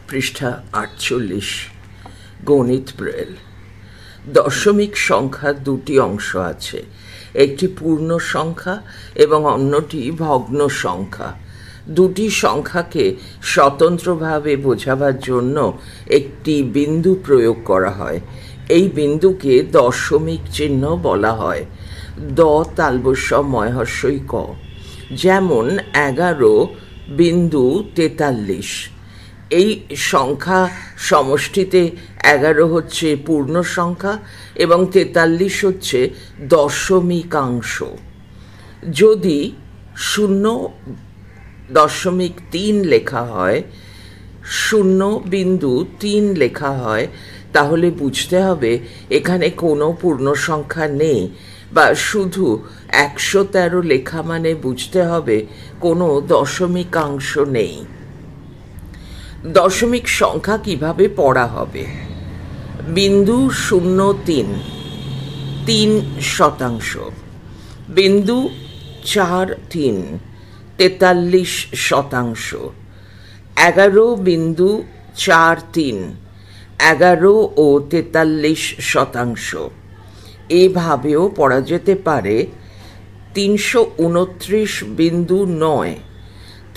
পৃষ্ঠা 48 গণিত ব্রেল। দশমিক সংখ্যার দুটি অংশ আছে, একটি পূর্ণ সংখ্যা এবং অন্যটি ভগ্ন সংখ্যা। দুটি সংখ্যাকে স্বতন্ত্রভাবে বোঝাবার জন্য একটি বিন্দু প্রয়োগ করা হয়। এই বিন্দুকে দশমিক চিহ্ন বলা হয়। দ তালবস্য ময়হস্যই ক। যেমন 11.43। এই সংখ্যা সমষ্টিতে 11 হচ্ছে পূর্ণ সংখ্যা এবং 43 হচ্ছে দশমিকাংশ। যদি 0.3 লেখা হয়, 0.3 লেখা হয়, তাহলে বুঝতে হবে এখানে কোনো পূর্ণ সংখ্যা নেই, বা শুধু 113 লেখা মানে বুঝতে হবে কোনো দশমিকাংশ নেই। দশমিক সংখ্যা কিভাবে পড়া হবে? বিন্দু 0.3 3%, বিন্দু 4.3 43%, 11.43 11 ও 43%। এভাবেও পড়া যেতে পারে 329.9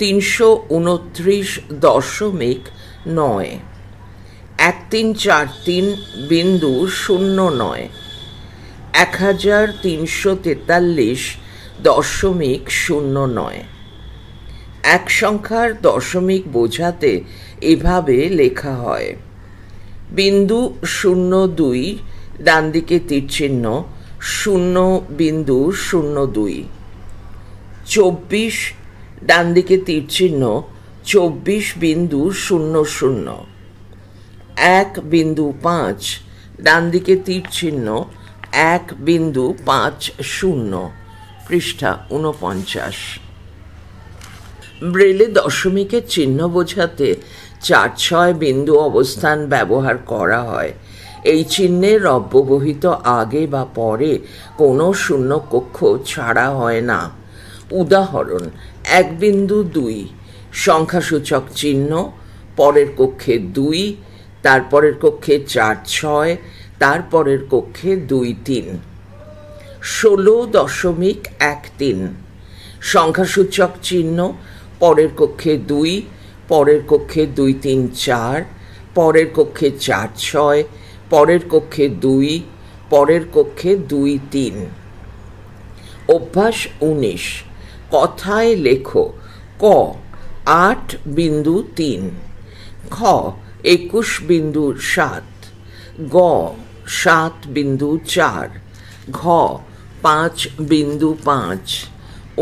329.9, 1343.09 1343.09। এক সংখ্যার দশমিক বোঝাতে এভাবে লেখা হয়: বিন্দু 0.2 ডান দিকে তীর চিহ্ন 0.02, 24 ডান দিকে তীর চিহ্ন 24.00, 1.5 ডান দিকে তীর চিহ্ন 1.50। পৃষ্ঠা 49। ব্রেলে দশমিকের চিহ্ন বোঝাতে 4-6 বিন্দু অবস্থান ব্যবহার করা হয়। এই চিহ্নের অব্যবহিত আগে বা পরে কোনো শূন্যকক্ষ ছাড়া হয় না। উদাহরণ: 1.2 সংখ্যাসূচক চিহ্ন, পরের কক্ষে 2, তারপরের কক্ষে 4-6, তারপরের কক্ষে 2-3। 16.13 সংখ্যাসূচক চিহ্ন, পরের কক্ষে 2, পরের কক্ষে 2-3-4, পরের কক্ষে 4-6, পরের কক্ষে 2, পরের কক্ষে 2-3। অভ্যাস 19। কথায় লেখো: ক 8.3, খ 21.7, গ 7.4, ঘ 5.5, ঙ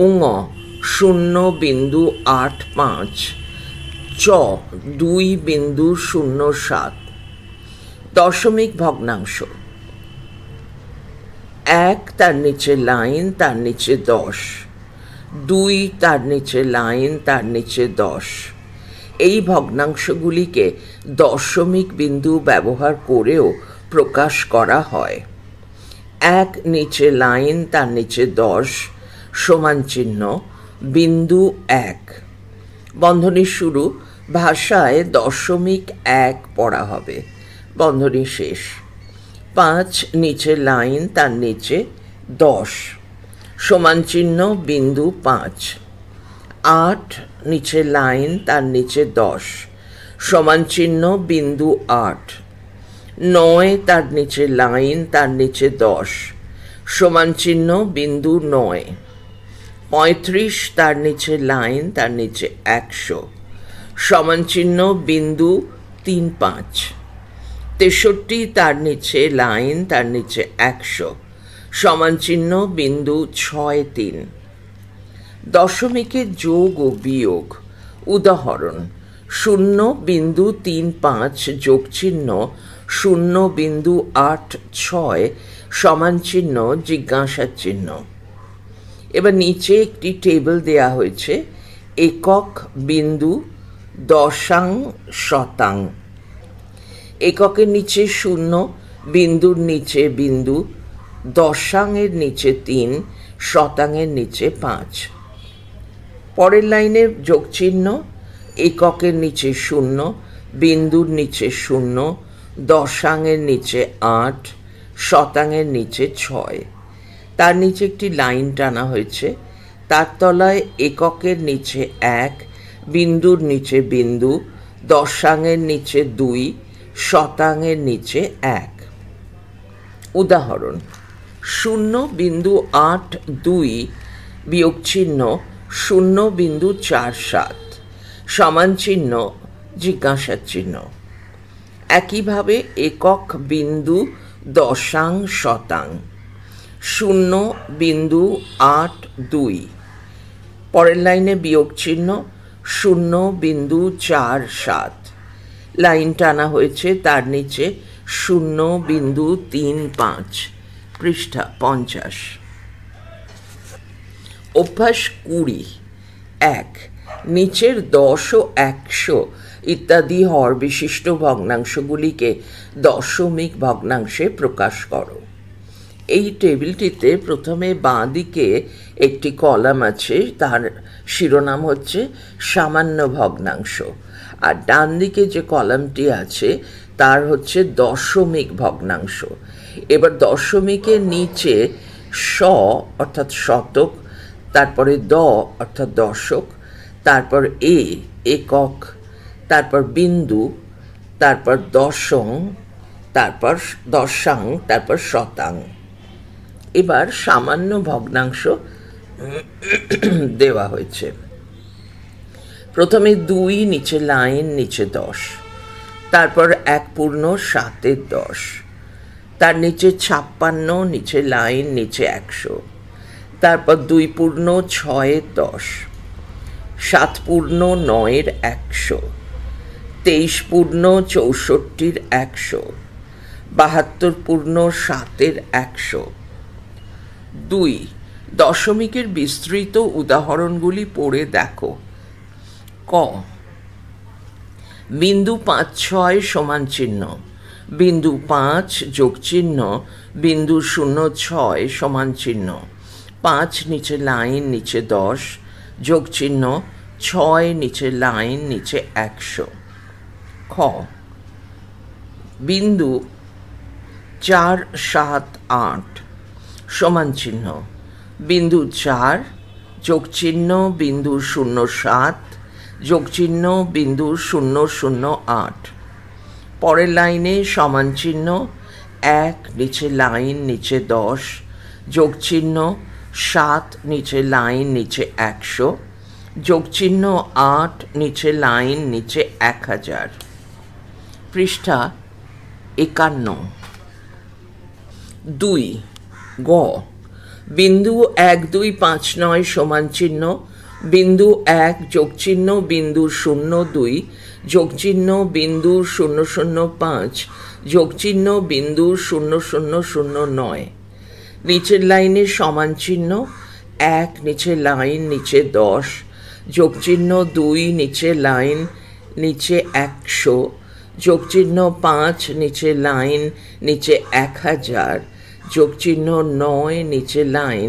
0.85, চ 2.07। দশমিক ভগ্নাংশ: 1 তার নিচে লাইন, তার নিচে 10, 2 তার নিচে লাইন, তার নিচে 10। এই ভগ্নাংশগুলিকে দশমিক বিন্দু ব্যবহার করেও প্রকাশ করা হয়। 1 নিচে লাইন, তার নিচে 10 সমান চিহ্ন বিন্দু 1। বন্ধনী শুরু। ভাষায় 0.1 পড়া হবে। বন্ধনী শেষ। 5 নিচে লাইন, তার নিচে 10 সমান চিহ্ন বিন্দু 5। 8 নিচে লাইন, তার নিচে 10 সমান চিহ্ন বিন্দু 8। 9 তার নিচে লাইন, তার নিচে 10 সমান চিহ্ন বিন্দু 9। 35 তার নিচে লাইন, তার নিচে 100 সমান চিহ্ন বিন্দু 3-5। 63 তার নিচে লাইন, তার নিচে 100 সমান চিহ্ন বিন্দু 6-3। দশমিকের যোগ ও বিয়োগ। উদাহরণ: 0.35 যোগ চিহ্ন 0.86 সমান চিহ্ন জিজ্ঞাসার চিহ্ন। এবার নিচে একটি টেবিল দেয়া হয়েছে: একক, বিন্দু, দশাং, শতাং। এককের নিচে 0, বিন্দুর নিচে বিন্দু, দশাংয়ের নিচে 3, শতাংয়ের নিচে 5। পরের লাইনে যোগ চিহ্ন: এককের নিচে 0, বিন্দুর নিচে 0, দশাংয়ের নিচে 8, শতাংয়ের নিচে 6। তার নিচে একটি লাইন টানা হয়েছে, তার তলায় এককের নিচে 1, বিন্দুর নিচে বিন্দু, দশাংয়ের নিচে 2, শতাংয়ের নিচে 1। উদাহরণ: 0.82 বিয়োগ চিহ্ন 0.47 সমান চিহ্ন জিজ্ঞাসার চিহ্ন। একইভাবে একক, বিন্দু, দশাং, শতাং। 0.82, পরের লাইনে বিয়োগ চিহ্ন 0.47, লাইন টানা হয়েছে, তার নিচে 0.35। পৃষ্ঠা 50। অভ্যাস 20। 1. নিচের 10 ও 100 ইত্যাদি হর বিশিষ্ট ভগ্নাংশগুলিকে দশমিক ভগ্নাংশে প্রকাশ করো। এই টেবিলটিতে প্রথমে বাঁ দিকে একটি কলাম আছে, তার শিরোনাম হচ্ছে সামান্য ভগ্নাংশ, আর ডান দিকে যে কলামটি আছে তার হচ্ছে দশমিক ভগ্নাংশ। এবার দশমিকের নিচে শ অর্থাৎ শতক, তারপরে দ অর্থাৎ দশক, তারপর একক, তারপর বিন্দু, তারপর দশং, তারপর দশাং, তারপর শতাং। এবার সামান্য ভগ্নাংশ দেওয়া হয়েছে। প্রথমে 2, নিচে লাইন, নিচে 10, তারপর 1/7, তার নিচে 56, নিচে লাইন, নিচে 100, তারপর 2/6, 7/9, 100, 23/64, 100, 72/7, 100। 2. দশমিকের বিস্তৃত উদাহরণগুলি পড়ে দেখো। ক. বিন্দু 5, 6 সমান চিহ্ন বিন্দু 5 যোগ চিহ্ন বিন্দু 0, 6 সমান চিহ্ন 5 নিচে লাইন, নিচে 10 যোগ চিহ্ন 6 নিচে লাইন, নিচে 100। খ. বিন্দু 4, 7, 8 সমান চিহ্ন বিন্দু 4 যোগ চিহ্ন বিন্দু 0, 7 যোগ চিহ্ন বিন্দু 0, 0, 8। পরের লাইনে সমান চিহ্ন 1 নিচে লাইন, নিচে 10 যোগ চিহ্ন 7 নিচে লাইন, নিচে 100 যোগ চিহ্ন 8 নিচে লাইন, নিচে 1000। পৃষ্ঠা 51। 2. গ. বিন্দু 1, 2, 5, 9 সমান চিহ্ন বিন্দু 1 যোগ চিহ্ন বিন্দু 0, 2 যোগ চিহ্ন বিন্দু 0, 0, 5 যোগ চিহ্ন বিন্দু 0, 0, 0, 9। নিচের লাইনে সমান চিহ্ন 1 নিচে লাইন, নিচে 10 যোগ চিহ্ন 2 নিচে লাইন, নিচে 100 যোগ চিহ্ন 5 নিচে লাইন, নিচে 1000 যোগ চিহ্ন 9 নিচে লাইন,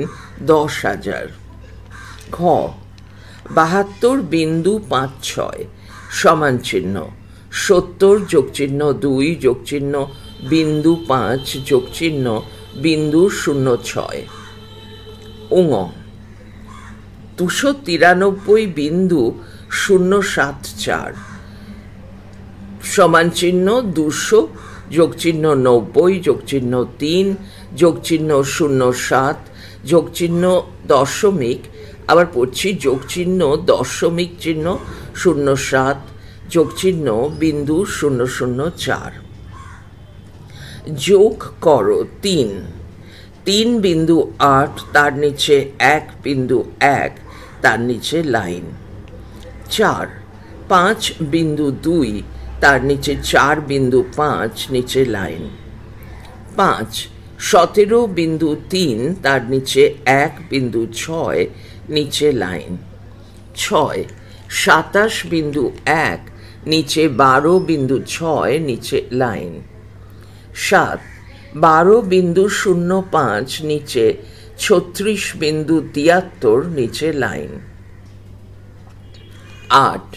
10,000। ঘ. 72.56 সমান চিহ্ন 70 যোগ চিহ্ন 2 যোগ চিহ্ন বিন্দু 5 যোগ চিহ্ন বিন্দু 0, 6। উঙ. 293.074 সমান চিহ্ন 200 যোগ চিহ্ন 90 যোগ চিহ্ন 3 যোগ চিহ্ন 0, 7 যোগ চিহ্ন দশমিক, আবার পড়ছি যোগ চিহ্ন দশমিক চিহ্ন 0, 7 যোগ চিহ্ন বিন্দু 0, 0, 4। যোগ করো 3 বিন্দু 8 তার নিচে 1 বিন্দু 1 তার নিচে লাইন। 4. 5 বিন্দু 2 তার নিচে 4 বিন্দু 5 নিচে লাইন। 5. 17.3 তার নিচে 1 বিন্দু 6 নিচে লাইন। 6. 27.1 নিচে 12.6 নিচে লাইন। 7. 12.05 নিচে 36.73 নিচে লাইন। 8.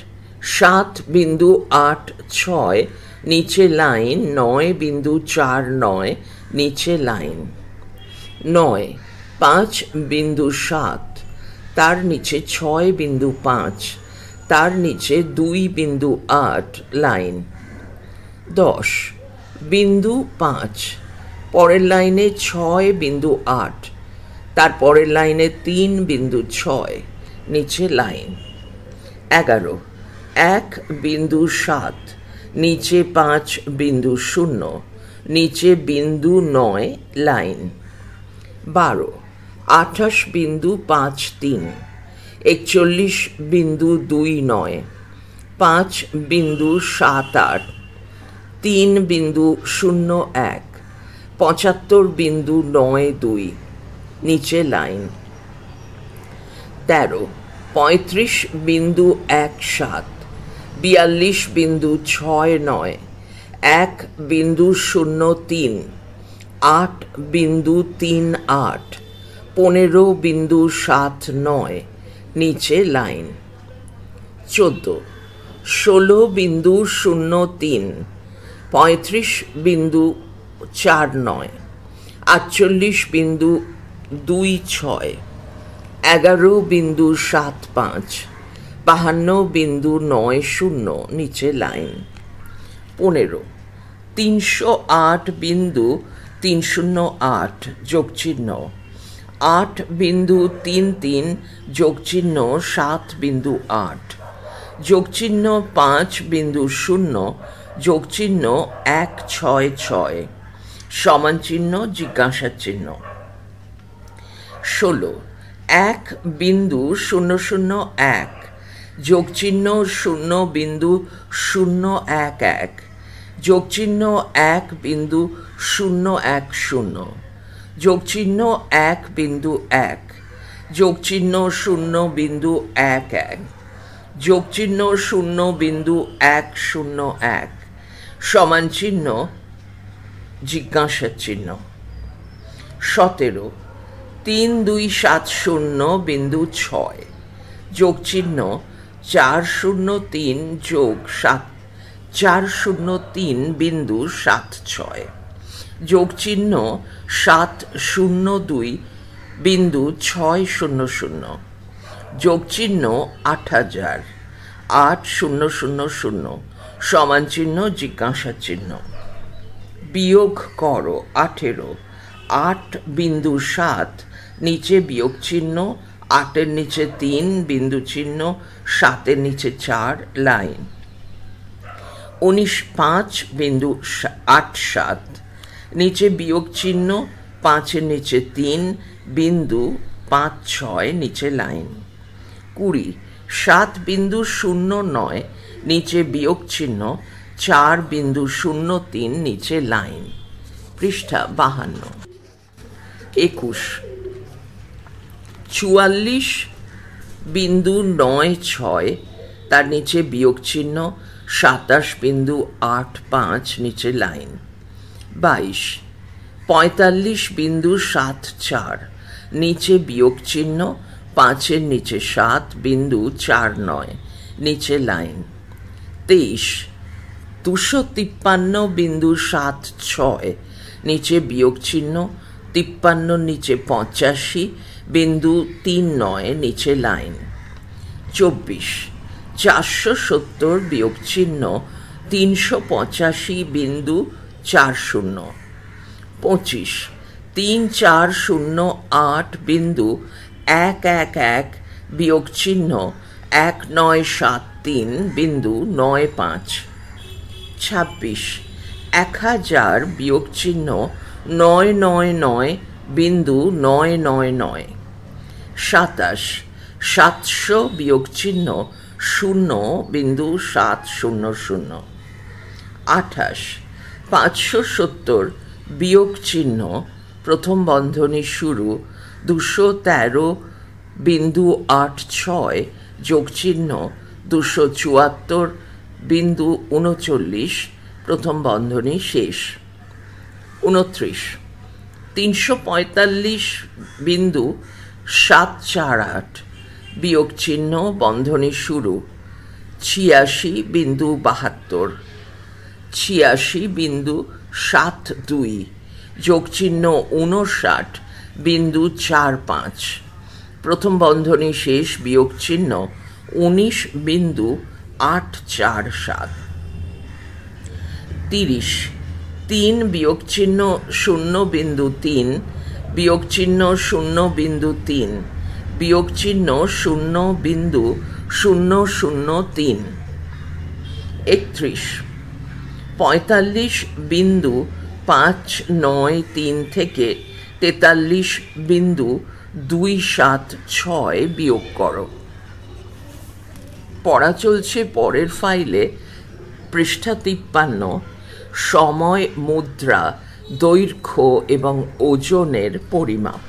7.86 নিচে লাইন 9.49 নিচে লাইন 9 5.7 তার নিচে 6.5 তার নিচে 2.8 লাইন 10.5 পরের লাইনে 6.8 তার পরের লাইনে 3.6 নিচে লাইন 11 1.7 নিচে 5.0 নিচে 0.9 লাইন 12 28.53 41.29 5.78 3.01 75.92 নিচে লাইন 13 35.17 42.69 1.03 8.38 15.79 নিচে লাইন 14 16.03 35.49 48.26 11.75 52.90 নিচে লাইন 15 308.308 যোগচিহ্ন 8.33 যোগচিহ্ন 7.8 যোগচিহ্ন 5.0 যোগচিহ্ন 166 সমান চিহ্ন জিজ্ঞাসা চিহ্ন 16 1.001 যোগচিহ্ন 0.011 যোগচিহ্ন 1.010 যোগচিহ্ন 1.1 যোগচিহ্ন 0.11 যোগচিহ্ন 0.101 সমান চিহ্ন জিজ্ঞাসা চিহ্ন 17 3270.6 যোগচিহ্ন 403 যোগ 403.76 যোগচিহ্ন 702.600 যোগচিহ্ন 8000 8000 সমান চিহ্ন জিজ্ঞাসা চিহ্ন বিয়োগ করো 18 8.7 নিচে বিয়োগ চিহ্ন 8-এর নিচে 3 বিন্দু চিহ্ন 7-এর নিচে 4 লাইন 19.5.87 নিচে বিয়োগ চিহ্ন 5-এর নিচে 3 বিন্দু 5-6 নিচে লাইন 20 7.09 নিচে বিয়োগ চিহ্ন 4.03 নিচে লাইন পৃষ্ঠা 52 21 44.96 তার নিচে বিয়োগ চিহ্ন 27.85 নিচে লাইন 22 45.74 নিচে বিয়োগ চিহ্ন 5-এর নিচে 7.49 নিচে লাইন 23 253.76 নিচে বিয়োগ চিহ্ন 53 নিচে 85.39 নিচে লাইন 24 470 বিয়োগ চিহ্ন 385.40 25 3408.111 বিয়োগ চিহ্ন 1973.95 26 1000 বিয়োগ চিহ্ন 999.999 27 700 বিয়োগ চিহ্ন 0.700 28 570 বিয়োগ চিহ্ন প্রথম বন্ধনী শুরু 213.86 যোগ চিহ্ন 274.39 প্রথম বন্ধনী শেষ 29 345.748 বিয়োগ চিহ্ন বন্ধনী শুরু 86.72, 86.72, যোগচিহ্ন 59.45, প্রথম বন্ধনী শেষ, বিয়োগ চিহ্ন 19.847, 30, 3 বিয়োগ চিহ্ন 0.3, বিয়োগ চিহ্ন 0.3, বিয়োগ চিহ্ন 0.003, 31, 45.593 থেকে 43.276 বিয়োগ করো। পড়া চলছে পরের ফাইলে, পৃষ্ঠা 53, সময়, মুদ্রা, দৈর্ঘ্য এবং ওজনের পরিমাপ।